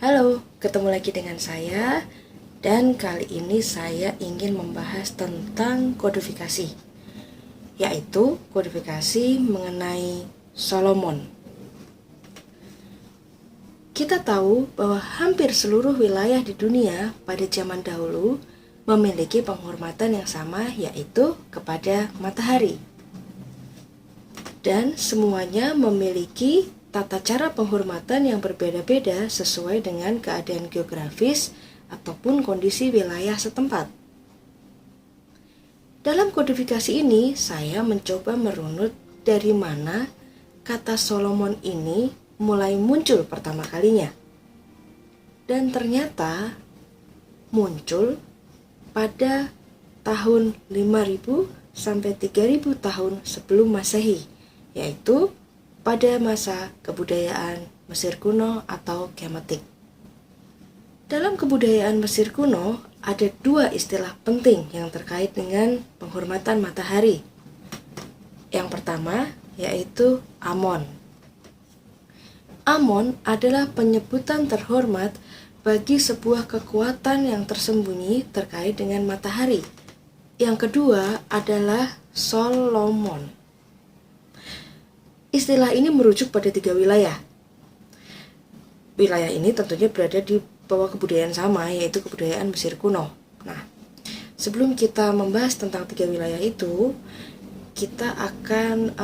Halo, ketemu lagi dengan saya dan kali ini saya ingin membahas tentang kodifikasi, yaitu kodifikasi mengenai Solomon. Kita tahu bahwa hampir seluruh wilayah di dunia pada zaman dahulu memiliki penghormatan yang sama, yaitu kepada matahari. Dan semuanya memiliki tata cara penghormatan yang berbeda-beda sesuai dengan keadaan geografis ataupun kondisi wilayah setempat. Dalam kodifikasi ini, saya mencoba merunut dari mana kata Solomon ini mulai muncul pertama kalinya. Dan ternyata muncul pada tahun 5000 sampai 3000 tahun sebelum Masehi, yaitu pada masa kebudayaan Mesir kuno atau Kemetik. Dalam kebudayaan Mesir kuno ada dua istilah penting yang terkait dengan penghormatan matahari. Yang pertama yaitu Amon. Amon adalah penyebutan terhormat bagi sebuah kekuatan yang tersembunyi terkait dengan matahari. Yang kedua adalah Solomon. Istilah ini merujuk pada tiga wilayah. Wilayah ini tentunya berada di bawah kebudayaan sama, yaitu kebudayaan Mesir kuno. Nah, sebelum kita membahas tentang tiga wilayah itu, kita akan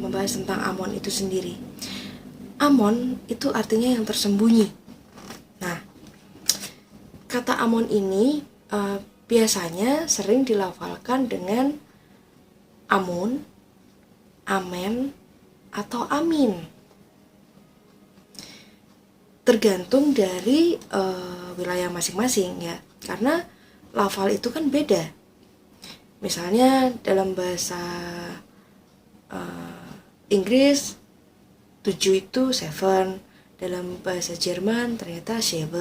membahas tentang Amon itu sendiri. Amon itu artinya yang tersembunyi. Nah, kata Amon ini biasanya sering dilafalkan dengan Amun, Amen, atau Amin. Tergantung dari wilayah masing-masing ya, karena lafal itu kan beda. Misalnya dalam bahasa Inggris 7 itu 7, dalam bahasa Jerman ternyata 7,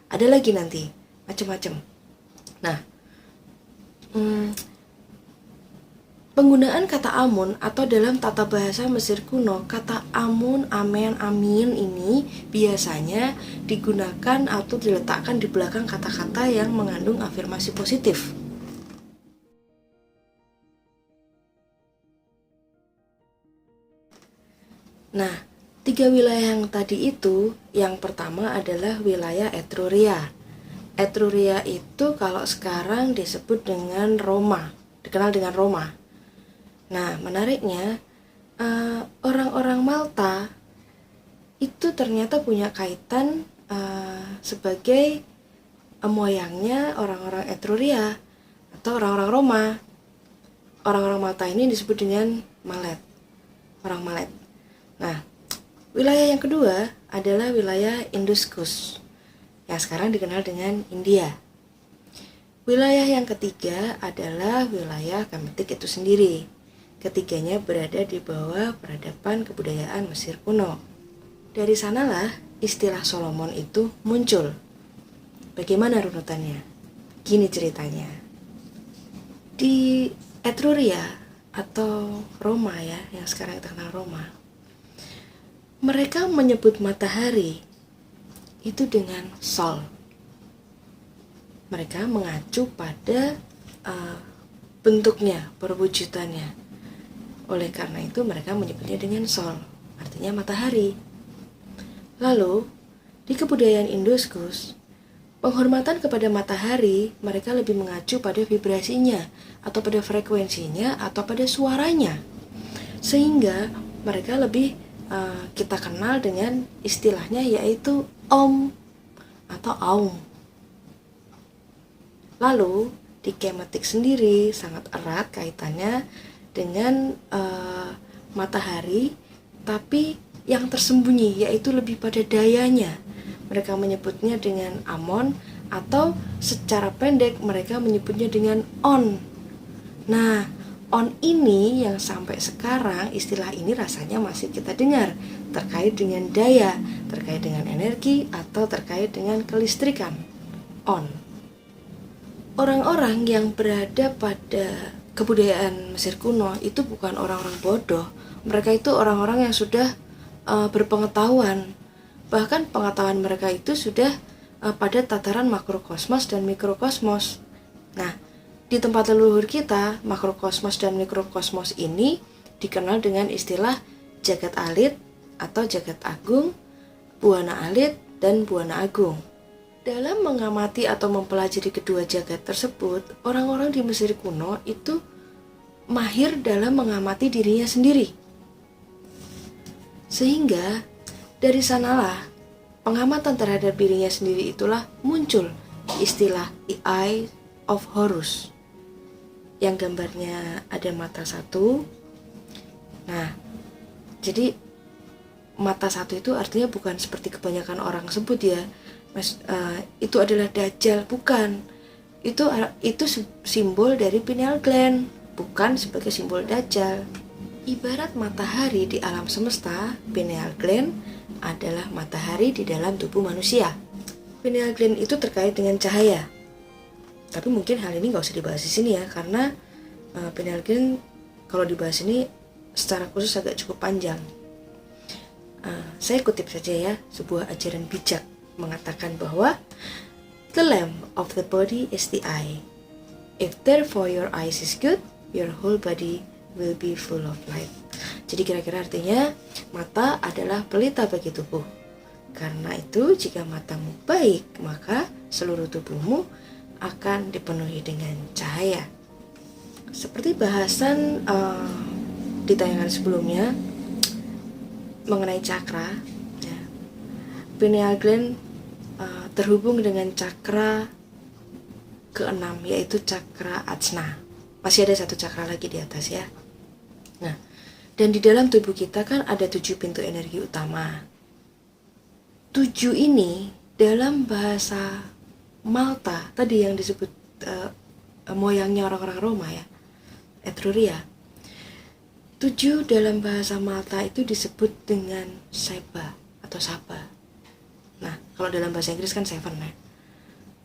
ada lagi nanti macam-macam. Nah, penggunaan kata Amun atau dalam tata bahasa Mesir kuno, kata Amun, Amen, Amin ini biasanya digunakan atau diletakkan di belakang kata-kata yang mengandung afirmasi positif. Nah, tiga wilayah yang tadi itu, yang pertama adalah wilayah Etruria. Etruria itu kalau sekarang disebut dengan Roma, dikenal dengan Roma. Nah, menariknya orang-orang Malta itu ternyata punya kaitan sebagai moyangnya orang-orang Etruria atau orang-orang Roma. Orang-orang Malta ini disebut dengan Malet, orang Malet. Nah, wilayah yang kedua adalah wilayah Indus-Kus, yang sekarang dikenal dengan India. Wilayah yang ketiga adalah wilayah Kemetik itu sendiri. Ketiganya berada di bawah peradaban kebudayaan Mesir kuno. Dari sanalah istilah Solomon itu muncul. Bagaimana runutannya? Gini ceritanya. Di Etruria atau Roma ya, yang sekarang kita kenal Roma, mereka menyebut matahari itu dengan Sol. Mereka mengacu pada bentuknya, perwujudannya. Oleh karena itu mereka menyebutnya dengan Sol, artinya matahari. Lalu, di kebudayaan Indus-Kus, penghormatan kepada matahari mereka lebih mengacu pada vibrasinya, atau pada frekuensinya, atau pada suaranya. Sehingga mereka lebih kita kenal dengan istilahnya yaitu Om atau Aum. Lalu, di Kemetik sendiri sangat erat kaitannya dengan matahari, tapi yang tersembunyi, yaitu lebih pada dayanya. Mereka menyebutnya dengan Amon, atau secara pendek mereka menyebutnya dengan On. Nah, On ini yang sampai sekarang istilah ini rasanya masih kita dengar, terkait dengan daya, terkait dengan energi, atau terkait dengan kelistrikan. On. Orang-orang yang berada pada kebudayaan Mesir kuno itu bukan orang-orang bodoh. Mereka itu orang-orang yang sudah berpengetahuan Bahkan pengetahuan mereka itu sudah pada tataran makrokosmos dan mikrokosmos. Nah, di tempat leluhur kita, makrokosmos dan mikrokosmos ini dikenal dengan istilah jagat alit atau jagat agung, buana alit, dan buana agung. Dalam mengamati atau mempelajari kedua jagat tersebut, orang-orang di Mesir kuno itu mahir dalam mengamati dirinya sendiri. Sehingga dari sanalah pengamatan terhadap dirinya sendiri itulah muncul istilah the eye of Horus, yang gambarnya ada mata satu. Nah, jadi mata satu itu artinya bukan seperti kebanyakan orang sebut ya, itu adalah Dajjal, bukan. Itu simbol dari pineal gland, bukan sebagai simbol Dajjal. Ibarat matahari di alam semesta, pineal gland adalah matahari di dalam tubuh manusia. Pineal gland itu terkait dengan cahaya. Tapi mungkin hal ini nggak usah dibahas di sini ya, karena pineal gland kalau dibahas ini secara khusus agak cukup panjang. Saya kutip saja ya, sebuah ajaran bijak mengatakan bahwa the lamp of the body is the eye. If therefore your eyes is good, your whole body will be full of light. Jadi kira-kira artinya mata adalah pelita bagi tubuh. Karena itu jika matamu baik, maka seluruh tubuhmu akan dipenuhi dengan cahaya. Seperti bahasan di tayangan sebelumnya mengenai cakra ya, pineal gland terhubung dengan cakra ke-6, yaitu cakra Ajna. Masih ada satu cakra lagi di atas ya. Nah, dan di dalam tubuh kita kan ada 7 pintu energi utama. 7 ini dalam bahasa Malta tadi yang disebut moyangnya orang-orang Roma ya, Etruria. 7 dalam bahasa Malta itu disebut dengan Seba atau Saba. Nah, kalau dalam bahasa Inggris kan 7 ya.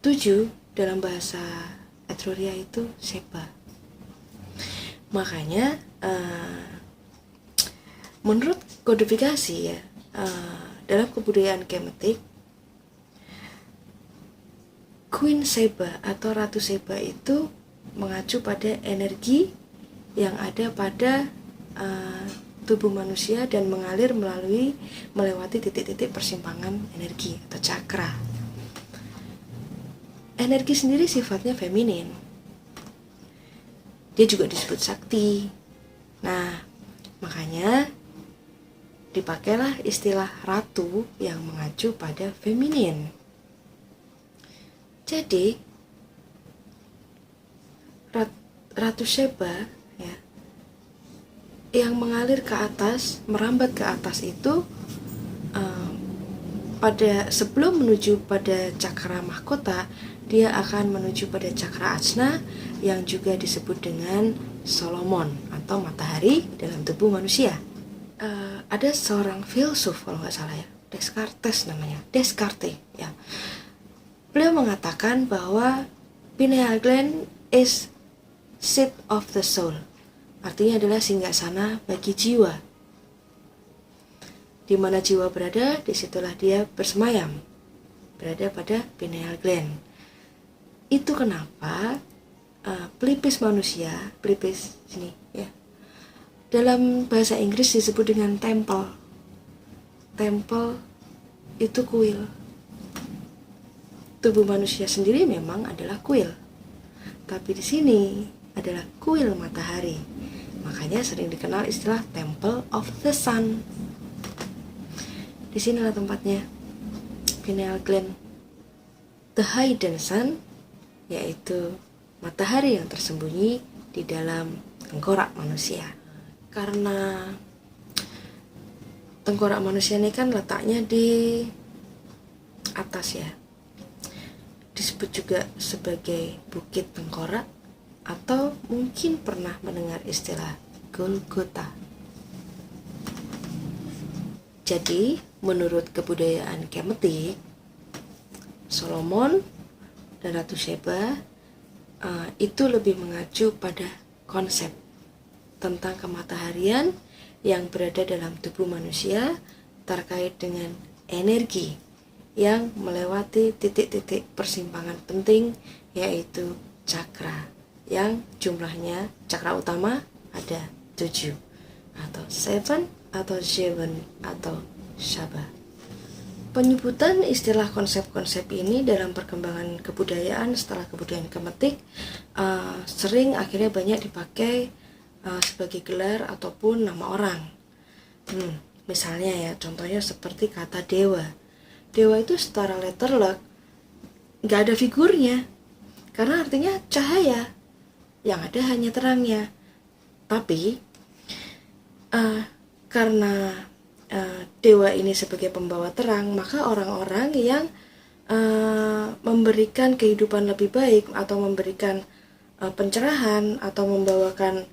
7 dalam bahasa Etruria itu Seba. Makanya menurut kodifikasi ya, dalam kebudayaan Kemetik, Queen Seba atau Ratu Seba itu mengacu pada energi yang ada pada tubuh manusia dan mengalir melewati titik-titik persimpangan energi atau cakra. Energi sendiri sifatnya feminin. Dia juga disebut sakti. Nah, makanya dipakailah istilah ratu yang mengacu pada feminin. Jadi Ratu Seba ya, yang mengalir ke atas, merambat ke atas itu pada sebelum menuju pada cakra mahkota, dia akan menuju pada cakra Ajna yang juga disebut dengan Solomon atau matahari dalam tubuh manusia. Ada seorang filsuf kalau nggak salah ya, Descartes namanya, Descartes ya. Beliau mengatakan bahwa pineal gland is seat of the soul, artinya adalah singgasana bagi jiwa. Di mana jiwa berada, disitulah dia bersemayam, berada pada pineal gland. Itu kenapa pelipis manusia, pelipis sini ya, dalam bahasa Inggris disebut dengan temple. Temple itu kuil. Tubuh manusia sendiri memang adalah kuil, tapi di sini adalah kuil matahari. Makanya sering dikenal istilah Temple of the Sun. Di sinilah tempatnya pineal gland, the hidden sun, yaitu matahari yang tersembunyi di dalam tengkorak manusia. Karena tengkorak manusia ini kan letaknya di atas ya, disebut juga sebagai bukit tengkorak, atau mungkin pernah mendengar istilah Golgota. Jadi menurut kebudayaan Kemetik, Solomon dan Ratu Seba itu lebih mengacu pada konsep tentang kemataharian yang berada dalam tubuh manusia terkait dengan energi yang melewati titik-titik persimpangan penting, yaitu cakra, yang jumlahnya cakra utama ada 7, atau 7 atau 7 atau Shaba. Penyebutan istilah konsep-konsep ini dalam perkembangan kebudayaan setelah kebudayaan Kemetik sering akhirnya banyak dipakai sebagai gelar ataupun nama orang. Misalnya ya, contohnya seperti kata dewa. Dewa itu secara letterlock nggak ada figurnya, karena artinya cahaya, yang ada hanya terangnya. Tapi karena dewa ini sebagai pembawa terang, maka orang-orang yang memberikan kehidupan lebih baik atau memberikan pencerahan atau membawakan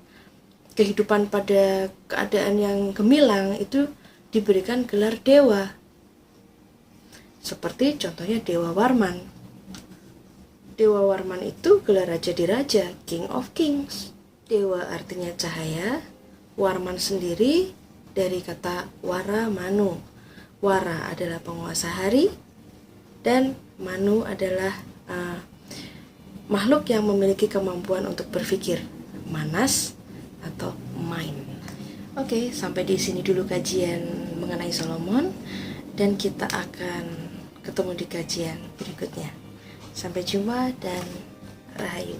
kehidupan pada keadaan yang gemilang itu diberikan gelar dewa. Seperti contohnya Dewa Warman. Dewa Warman itu gelar raja di raja, King of Kings. Dewa artinya cahaya, Warman sendiri dari kata Wara Manu. Wara adalah penguasa hari, dan Manu adalah makhluk yang memiliki kemampuan untuk berpikir, manas atau mind. Oke, sampai di sini dulu kajian mengenai Solomon, dan kita akan ketemu di kajian berikutnya. Sampai jumpa dan rahayu.